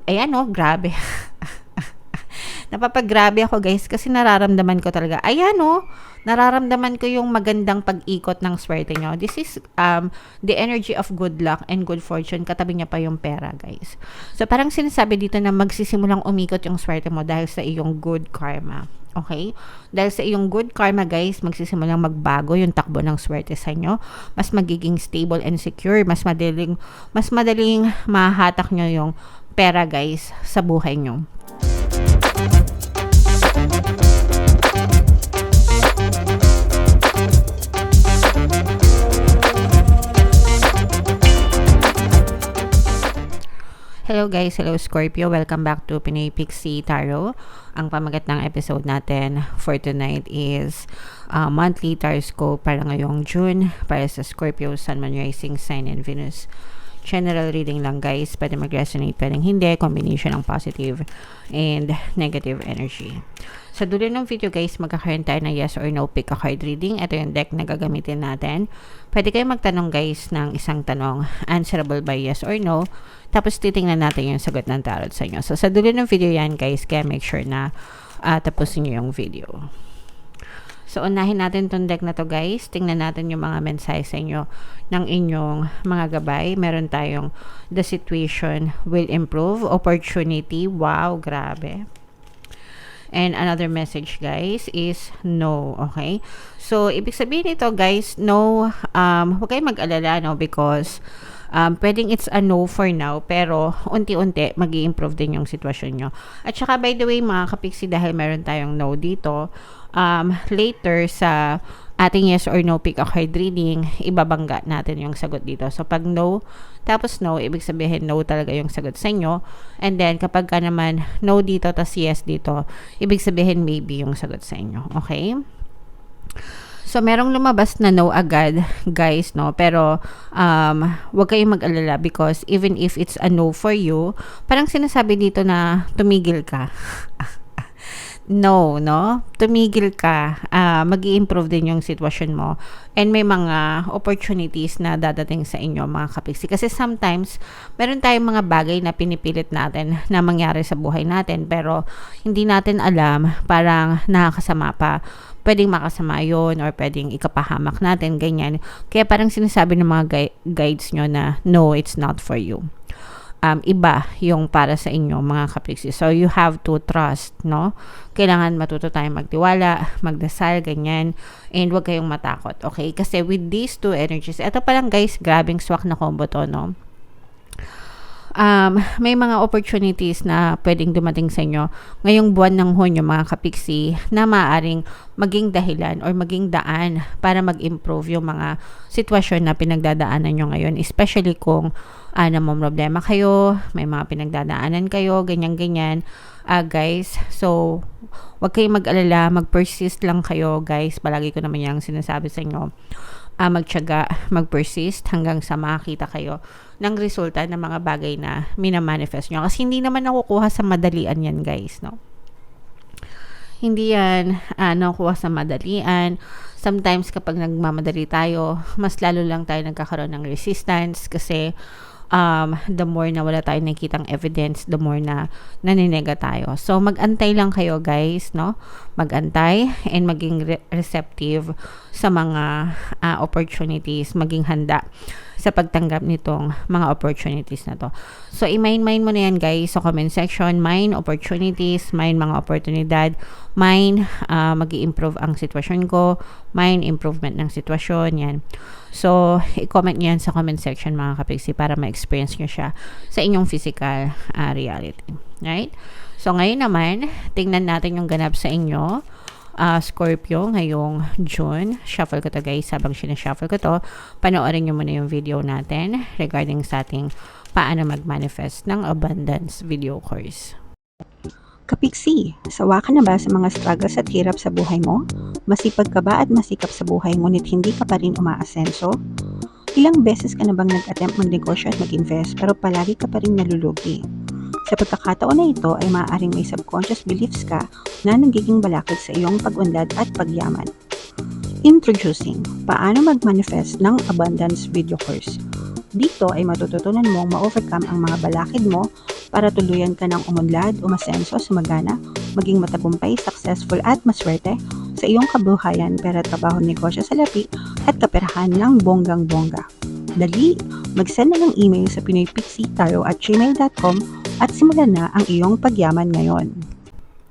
Ayan o, grabe. Napapagrabe ako guys kasi nararamdaman ko talaga. Ayan o, nararamdaman ko yung magandang pag-ikot ng swerte nyo. This is the energy of good luck and good fortune. Katabi niya pa yung pera guys. So parang sinasabi dito na magsisimulang umikot yung swerte mo dahil sa iyong good karma. Okay? Dahil sa iyong good karma guys, magsisimulang magbago yung takbo ng swerte sa inyo. Mas magiging stable and secure. Mas madaling mahahatak nyo yung pera guys sa buhay nyo. Hello guys, hello Scorpio. Welcome back to Pinoy Pixie Tarot. Ang pamagat ng episode natin for tonight is monthly tarot para ngayong June para sa Scorpio, Sun, Moon, Rising, Sign, and Venus. General reading lang guys. Pwede mag-resonate, pwedeng hindi. Combination ng positive and negative energy. Sa dulo ng video guys, magkakaroon tayo ng yes or no pick a card reading. Ito yung deck na gagamitin natin. Pwede kayo magtanong guys ng isang tanong, answerable by yes or no. Tapos titingnan natin yung sagot ng tarot sa inyo. So sa dulo ng video yan guys, kaya make sure na tapusin nyo yung video. So unahin natin tong deck na to guys. Tingnan natin yung mga mensahe sa inyo ng inyong mga gabay. Meron tayong the situation will improve, opportunity, wow, grabe. And another message guys is no, okay? So ibig sabihin nito guys, no, huwag kayong mag-alala no, because pwedeng it's a no for now, pero unti-unti mag-i-improve din yung sitwasyon nyo. At saka by the way mga kapiksi, dahil meron tayong no dito, later sa ating yes or no pick a card reading, ibabangga natin yung sagot dito. So pag no, tapos no, ibig sabihin no talaga yung sagot sa inyo. And then kapag ka naman no dito, tas yes dito, ibig sabihin maybe yung sagot sa inyo. Okay? So, merong lumabas na no agad, guys, no? Pero, huwag kayong mag-alala because even if it's a no for you, parang sinasabi dito na tumigil ka. No, no? Tumigil ka. Mag-i-improve din yung sitwasyon mo. And may mga opportunities na dadating sa inyo, mga kapiksi. Kasi sometimes, meron tayong mga bagay na pinipilit natin na mangyari sa buhay natin. Pero, hindi natin alam, parang nakakasama pa. Pwedeng makasama yun or pwedeng ikapahamak natin, ganyan. Kaya parang sinasabi ng mga guides nyo na, no, it's not for you. Iba yung para sa inyo mga kapiksi. So you have to trust, no? Kailangan matuto tayong magtiwala, magdasal, ganyan, and huwag kayong matakot, okay? Kasi with these two energies, eto pa lang guys, grabing swak na combo to, no? May mga opportunities na pwedeng dumating sa inyo ngayong buwan ng Hunyo mga kapiksi na maaaring maging dahilan or maging daan para mag-improve yung mga sitwasyon na pinagdadaanan nyo ngayon, especially kung namang problema kayo, may mga pinagdadaanan kayo, ganyan-ganyan, guys. So, wag kayong mag-alala, mag-persist lang kayo, guys. Palagi ko naman yung sinasabi sa inyo. Magtiyaga, mag-persist hanggang sa makakita kayo ng resulta ng mga bagay na minamanifest nyo. Kasi hindi naman nakukuha sa madalian yan, guys, no? Hindi yan nakukuha sa madalian. Sometimes kapag nagmamadali tayo, mas lalo lang tayo nagkakaroon ng resistance kasi the more na wala tayong nakikitang evidence, the more na naninega tayo. So, mag-antay lang kayo guys, no? Mag-antay and maging receptive sa mga opportunities, maging handa sa pagtanggap nitong mga opportunities na to. So, i-mine mo na yan guys sa comment section. Mine opportunities, mine mga oportunidad, mine mag-i-improve ang sitwasyon ko, mine improvement ng sitwasyon, yan. So, i-comment nyo yan sa comment section mga kapiksi para ma-experience nyo siya sa inyong physical reality. Right? So, ngayon naman, tingnan natin yung ganap sa inyo. Scorpio, ngayong June. Shuffle ko to guys. Habang sinashuffle ko to, panoorin nyo muna yung video natin regarding sa ating paano mag-manifest ng abundance video course. Kapiksi, sawa ka na ba sa mga struggles at hirap sa buhay mo? Masipag ka ba at masikap sa buhay ngunit hindi ka pa rin umaasenso? Ilang beses ka na bang nag-attempt magnegosyo at mag-invest pero palagi ka pa rin nalulugi? Sa pagkakataon na ito ay maaaring may subconscious beliefs ka na nagiging balakid sa iyong pag-unlad at pagyaman. Introducing, paano mag-manifest ng abundance video course. Dito ay matututunan mong ma-overcome ang mga balakid mo para tuluyan ka ng umunlad, umasenso, sumagana, maging matagumpay, successful at maswerte sa iyong kabuhayan, pera, trabaho, negosyo, salapi at kaperahan ng bonggang-bongga. Dali, mag-send na ng email sa pinoypixie@gmail.com at simulan na ang iyong pagyaman ngayon.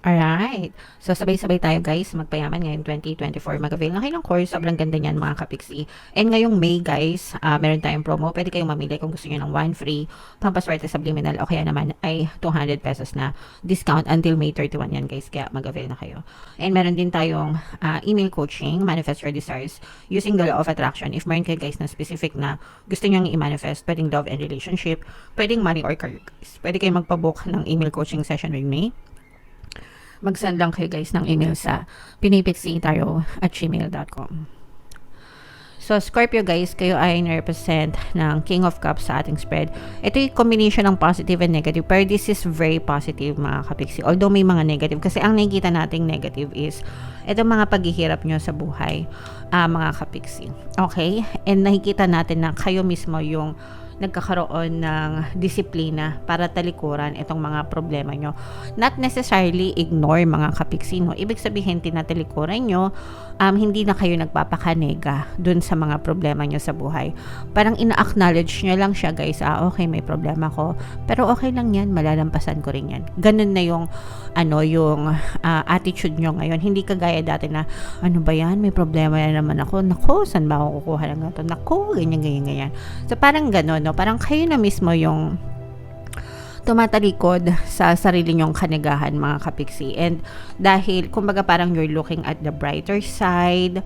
Alright. So, sabay-sabay tayo guys, magpayaman ngayon 2024. Mag-avail na kayo ng course. Sobrang ganda niyan mga kapiksi. And ngayong May guys, meron tayong promo. Pwede kayong mamili kung gusto niyo ng 1 free pampaswerte subliminal o kaya naman ay 200 pesos na discount until May 31 yan guys. Kaya mag-avail na kayo. And meron din tayong email coaching, manifest your desires using the law of attraction. If meron kayo guys na specific na gusto niyo i-manifest, pwedeng love and relationship, pwedeng money or career guys. Pwede kayong magpabook ng email coaching session with me. Mag-send lang kayo guys ng email sa pinoypixie@gmail.com. So, Scorpio guys, kayo ay na-represent ng King of Cups sa ating spread. Ito yung combination ng positive and negative, pero this is very positive mga kapiksi. Although may mga negative, kasi ang nakikita nating negative is ito mga paghihirap nyo sa buhay, mga kapiksi. Okay? And nakikita natin na kayo mismo yung nagkakaroon ng disiplina para talikuran itong mga problema nyo. Not necessarily ignore mga kapiksi, no? Ibig sabihin, tinatalikuran nyo, hindi na kayo nagpapakanega dun sa mga problema nyo sa buhay. Parang ina-acknowledge nyo lang siya, guys. Okay, may problema ko. Pero okay lang yan, malalampasan ko rin yan. Ganun na yung, attitude nyo ngayon. Hindi kagaya dati na, ano ba yan? May problema na naman ako. Naku, saan ba ako kukuha ng ito? Naku, ganyan. So, parang ganun, no? Parang kayo na mismo yung tumatalikod sa sarili nyong kanigahan mga kapiksi. And dahil, kumbaga parang you're looking at the brighter side,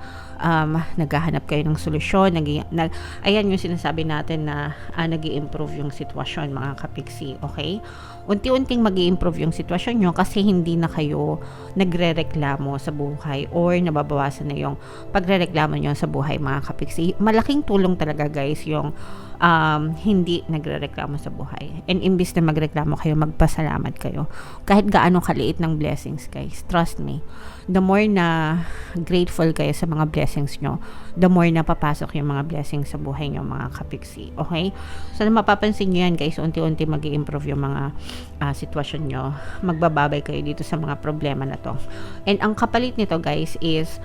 naghahanap kayo ng solusyon, ayan yung sinasabi natin na nag-i-improve yung sitwasyon mga kapiksi, okay? Unti-unting mag-i-improve yung sitwasyon nyo kasi hindi na kayo nagre-reklamo sa buhay or nababawasan na yung pagre-reklamo nyo sa buhay mga kapiksi. Malaking tulong talaga guys yung hindi nagre-reklamo sa buhay. And imbis na magreklamo kayo, magpasalamat kayo. Kahit gaano kaliit ng blessings guys. Trust me. The more na grateful kayo sa mga blessings nyo, the more na papasok yung mga blessings sa buhay nyo mga kapiksi. Okay? So, mapapansin nyo yan guys, unti-unti mag-i-improve yung mga sitwasyon nyo. Magbababay kayo dito sa mga problema na to. And ang kapalit nito guys is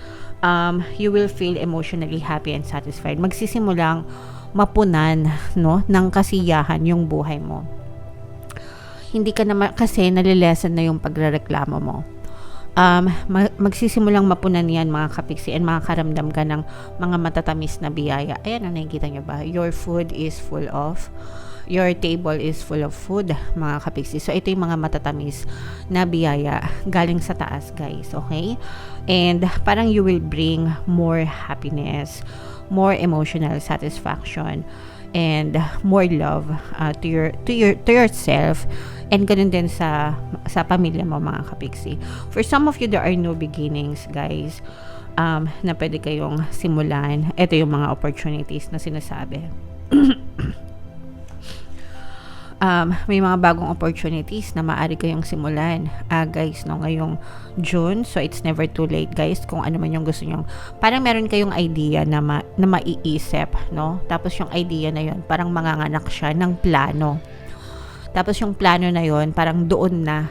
you will feel emotionally happy and satisfied. Magsisimulang mapunan, no, ng kasiyahan yung buhay mo. Hindi ka naman kasi nalilesen na yung pagrereklamo mo. Magsisimulang mapunan yan mga kapiksi and makakaramdam ka ng mga matatamis na biyaya. Ayan, nakikita nyo ba? Your table is full of food mga kapiksi. So ito yung mga matatamis na biyaya galing sa taas guys, okay? And parang you will bring more happiness, more emotional satisfaction, and more love to yourself, and ganun din sa pamilya mo mga kapiksi. For some of you, there are new beginnings guys, na pwede kayong simulan. Ito yung mga opportunities na sinasabi. May mga bagong opportunities na maaari kayong simulan guys, no, ngayong June. So it's never too late guys kung ano man yung gusto nyong, parang meron kayong idea na maiisip, no? Tapos yung idea na yon parang manganganak siya ng plano. Tapos yung plano na yon parang doon na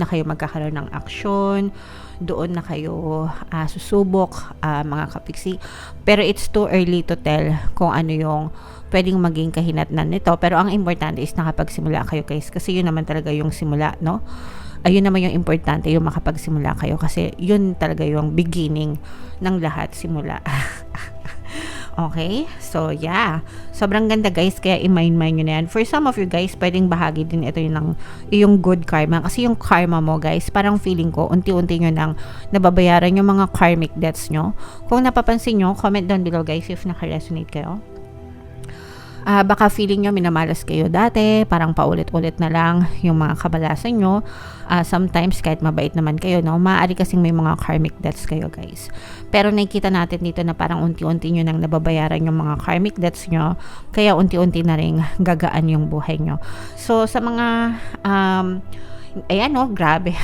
kayo magkakaroon ng aksyon, doon na kayo susubok mga kapiksi. Pero it's too early to tell kung ano yung pwedeng maging kahinatnan nito. Pero ang importante is nakapagsimula kayo guys, kasi yun naman talaga yung simula, no? Ayun naman yung importante, yung makapagsimula kayo, kasi yun talaga yung beginning ng lahat, simula. Okay? So, yeah. Sobrang ganda guys, kaya i-mind nyo na yan. For some of you guys, pwedeng bahagi din ito yung good karma. Kasi yung karma mo guys, parang feeling ko, unti-unti nyo nang nababayaran yung mga karmic debts nyo. Kung napapansin nyo, comment down below guys if naka-resonate kayo. Baka feeling nyo minamalas kayo dati, parang paulit-ulit na lang yung mga kabalasan nyo. Sometimes kahit mabait naman kayo, no, maaari kasing may mga karmic debts kayo guys. Pero nakikita natin dito na parang unti-unti nyo nang nababayaran yung mga karmic debts nyo, kaya unti-unti na rin gagaan yung buhay nyo. So sa mga ayan, no, grabe.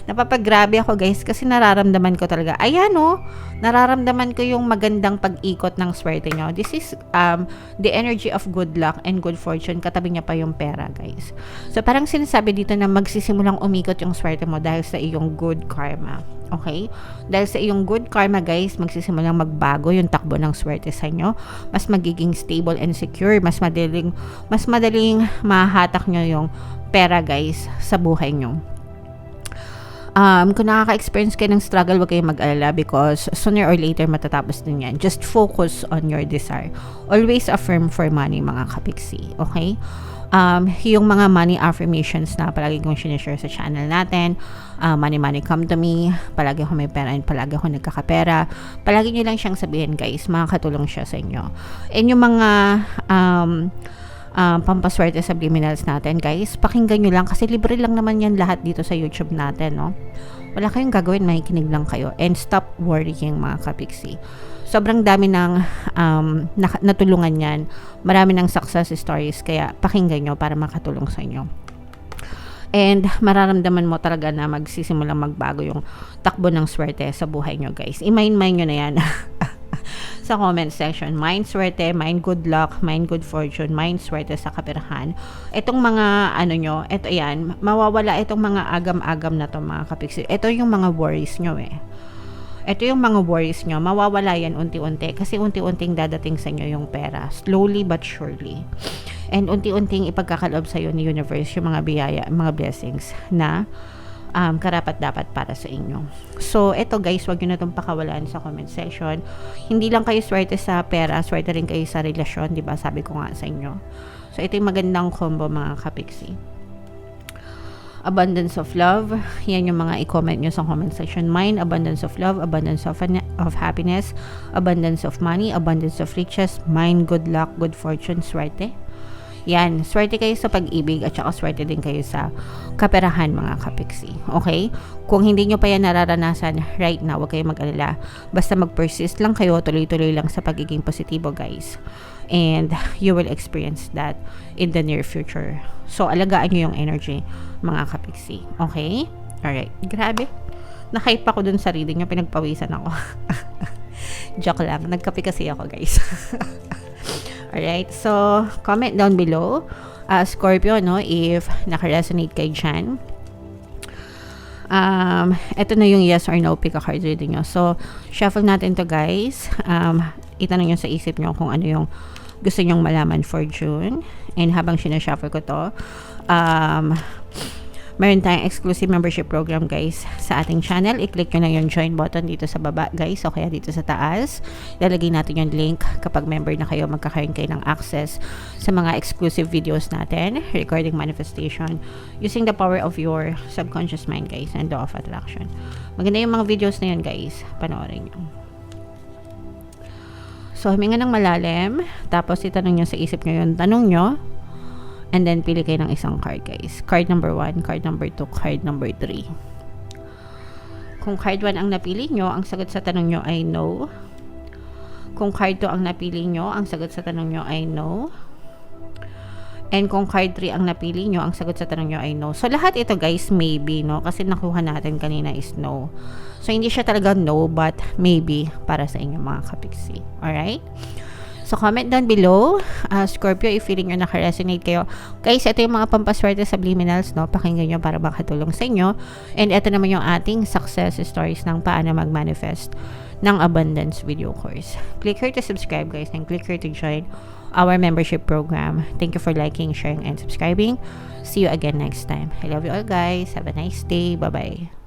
Napapagrabe ako guys kasi nararamdaman ko talaga. Ayan nararamdaman ko yung magandang pag-ikot ng swerte nyo. This is the energy of good luck and good fortune. Katabi niya pa yung pera guys. So parang sinasabi dito na magsisimulang umikot yung swerte mo dahil sa iyong good karma. Okay? Dahil sa iyong good karma guys, magsisimulang magbago yung takbo ng swerte sa inyo. Mas magiging stable and secure. Mas madaling mahahatak nyo yung pera guys sa buhay nyo. Kung nakaka-experience kayo ng struggle, huwag kayong mag-alala because sooner or later matatapos din yan. Just focus on your desire. Always affirm for money mga kapiksi. Okay? Yung mga money affirmations na palagi kong sinishare sa channel natin, money come to me, palagi ako may pera and palagi ako nagkakapera, palagi nyo lang siyang sabihin guys, makakatulong siya sa inyo. And yung mga pampaswerte subliminals natin guys, pakinggan nyo lang kasi libre lang naman yan lahat dito sa YouTube natin, no? Wala kayong gagawin, makikinig lang kayo and stop worrying mga kapiksi. Sobrang dami ng natulungan yan, marami ng success stories, kaya pakinggan nyo para makatulong sa inyo. And mararamdaman mo talaga na magsisimulang magbago yung takbo ng swerte sa buhay nyo guys. I-mind nyo na yan sa comment section. Mind swerte, mind good luck, mind good fortune, mind swerte sa kaperahan. Itong mga ito yan, mawawala itong mga agam-agam na to mga kapiksi. Ito yung mga worries nyo Ito yung mga worries nyo, mawawala yan unti-unti kasi unti-unting dadating sa inyo yung pera. Slowly but surely. And unti-unting ipagkakaloob sa iyo ni universe yung mga biyaya, mga blessings na karapat-dapat para sa inyo. So, ito guys, wag nyo na itong pakawalaan sa comment section. Hindi lang kayo swerte sa pera, swerte rin kayo sa relasyon, di ba? Sabi ko nga sa inyo. So, ito yung magandang combo mga kapiksi. Abundance of love, yan yung mga i-comment nyo sa comment section. Mine, abundance of love, abundance of happiness, abundance of money, abundance of riches, mine, good luck, good fortune, swerte. Yan, swerte kayo sa pag-ibig at saka swerte din kayo sa kaperahan mga kapiksi. Okay? Kung hindi nyo pa yan nararanasan right now, huwag kayong mag-alala. Basta mag-persist lang kayo, tuloy-tuloy lang sa pagiging positibo guys. And you will experience that in the near future. So, alagaan nyo yung energy mga kapiksi. Okay? Alright. Grabe. Nakaip ako dun sa reading nyo, pinagpawisan ako. Joke lang. Nagkape kasi ako guys. Alright, so comment down below, Scorpio, if naka-resonate kayo dyan. Ito na yung yes or no pick a card reading nyo. So, shuffle natin to guys. Itanong nyo sa isip nyo kung ano yung gusto nyong malaman for June. And habang sinashuffle ko to, meron tayong exclusive membership program guys sa ating channel. I-click nyo lang yung join button dito sa baba guys o kaya dito sa taas. Lalagay natin yung link. Kapag member na kayo, magkakaroon kayo ng access sa mga exclusive videos natin regarding manifestation using the power of your subconscious mind guys and law of attraction. Maganda yung mga videos na yun guys, panoorin nyo. So huminga ng malalim, tapos itanong nyo sa isip nyo yung tanong nyo. And then, pili kayo ng isang card, guys. Card number 1, card number 2, card number 3. Kung card 1 ang napili nyo, ang sagot sa tanong nyo ay no. Kung card 2 ang napili nyo, ang sagot sa tanong nyo ay no. And kung card 3 ang napili nyo, ang sagot sa tanong nyo ay no. So, lahat ito, guys, maybe, no? Kasi nakuha natin kanina is no. So, hindi siya talaga no, but maybe para sa inyo, mga kapiksi. Alright? So, comment down below, Scorpio, if feeling nyo naka-resonate kayo. Guys, ito yung mga pampaswerte subliminals, no? Pakinggan nyo para makatulong sa inyo. And ito naman yung ating success stories ng paano mag-manifest ng abundance video course. Click here to subscribe, guys, and click here to join our membership program. Thank you for liking, sharing, and subscribing. See you again next time. I love you all, guys. Have a nice day. Bye-bye.